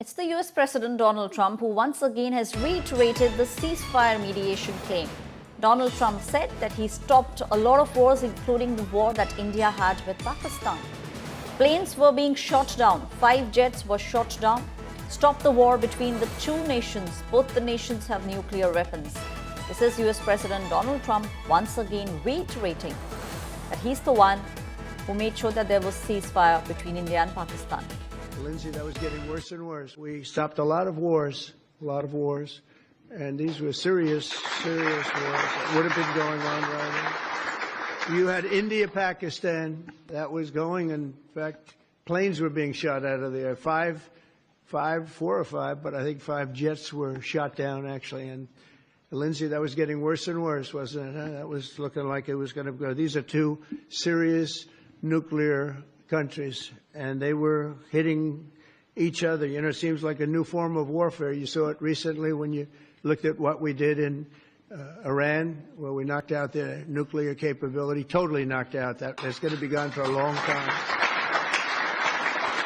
It's the US President Donald Trump who once again has reiterated the ceasefire mediation claim. Donald Trump said that he stopped a lot of wars, including the war that India had with Pakistan. Planes were being shot down, 5 jets were shot down. Stop the war between the two nations. Both the nations have nuclear weapons. This is US President Donald Trump once again reiterating that he's the one who made sure that there was ceasefire between India and Pakistan. Lindsay, that was getting worse and worse. We stopped a lot of wars, and these were serious wars that would have been going on right now. You had India, Pakistan, that was going. In fact, planes were being shot out of there. Four or five, but I think 5 jets were shot down, actually. And Lindsay, that was getting worse and worse, wasn't it? That was looking like it was going to go. These are two serious nuclear countries, and they were hitting each other. You know, it seems like a new form of warfare. You saw it recently when you looked at what we did in Iran, where we knocked out their nuclear capability, totally knocked out. That's going to be gone for a long time.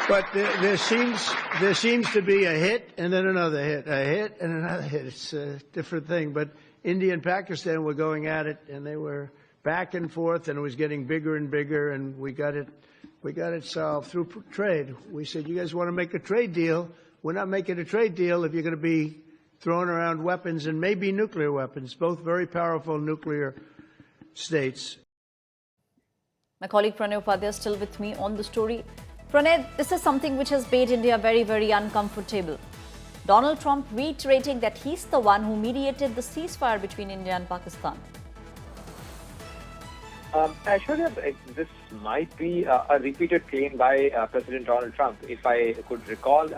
But there seems to be a hit and then another hit, a hit and another hit. It's a different thing. But India and Pakistan were going at it, and they were back and forth, and it was getting bigger and bigger, and we got it solved through trade. We said, you guys want to make a trade deal? We're not making a trade deal if you're going to be throwing around weapons, and maybe nuclear weapons, both very powerful nuclear states. My colleague Pranay Upadhyay is still with me on the story. Pranay, this is something which has made India very, very uncomfortable. Donald Trump reiterating that he's the one who mediated the ceasefire between India and Pakistan. Aishwarya, this might be a repeated claim by President Donald Trump. If I could recall,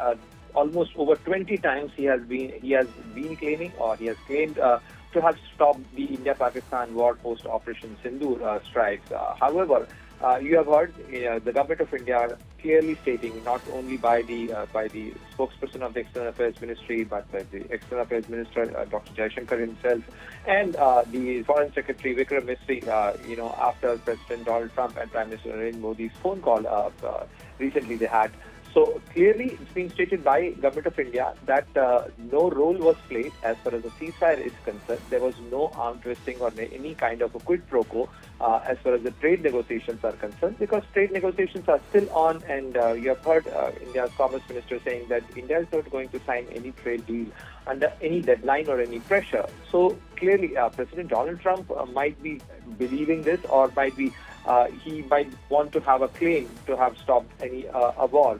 almost over 20 times he has been claiming, or he has claimed to have stopped the India-Pakistan war post Operation Sindoor strikes. However, you have heard the government of India clearly stating, not only by the spokesperson of the External Affairs Ministry, but by the External Affairs Minister, Dr. Jaishankar himself, and the Foreign Secretary Vikram Misri, after President Donald Trump and Prime Minister Narendra Modi's phone call recently they had. So clearly it's been stated by Government of India that no role was played as far as the ceasefire is concerned. There was no arm twisting or any kind of a quid pro quo as far as the trade negotiations are concerned, because trade negotiations are still on, and you have heard India's Commerce Minister saying that India is not going to sign any trade deal under any deadline or any pressure. So clearly President Donald Trump might be believing this, or might be he might want to have a claim to have stopped any a war.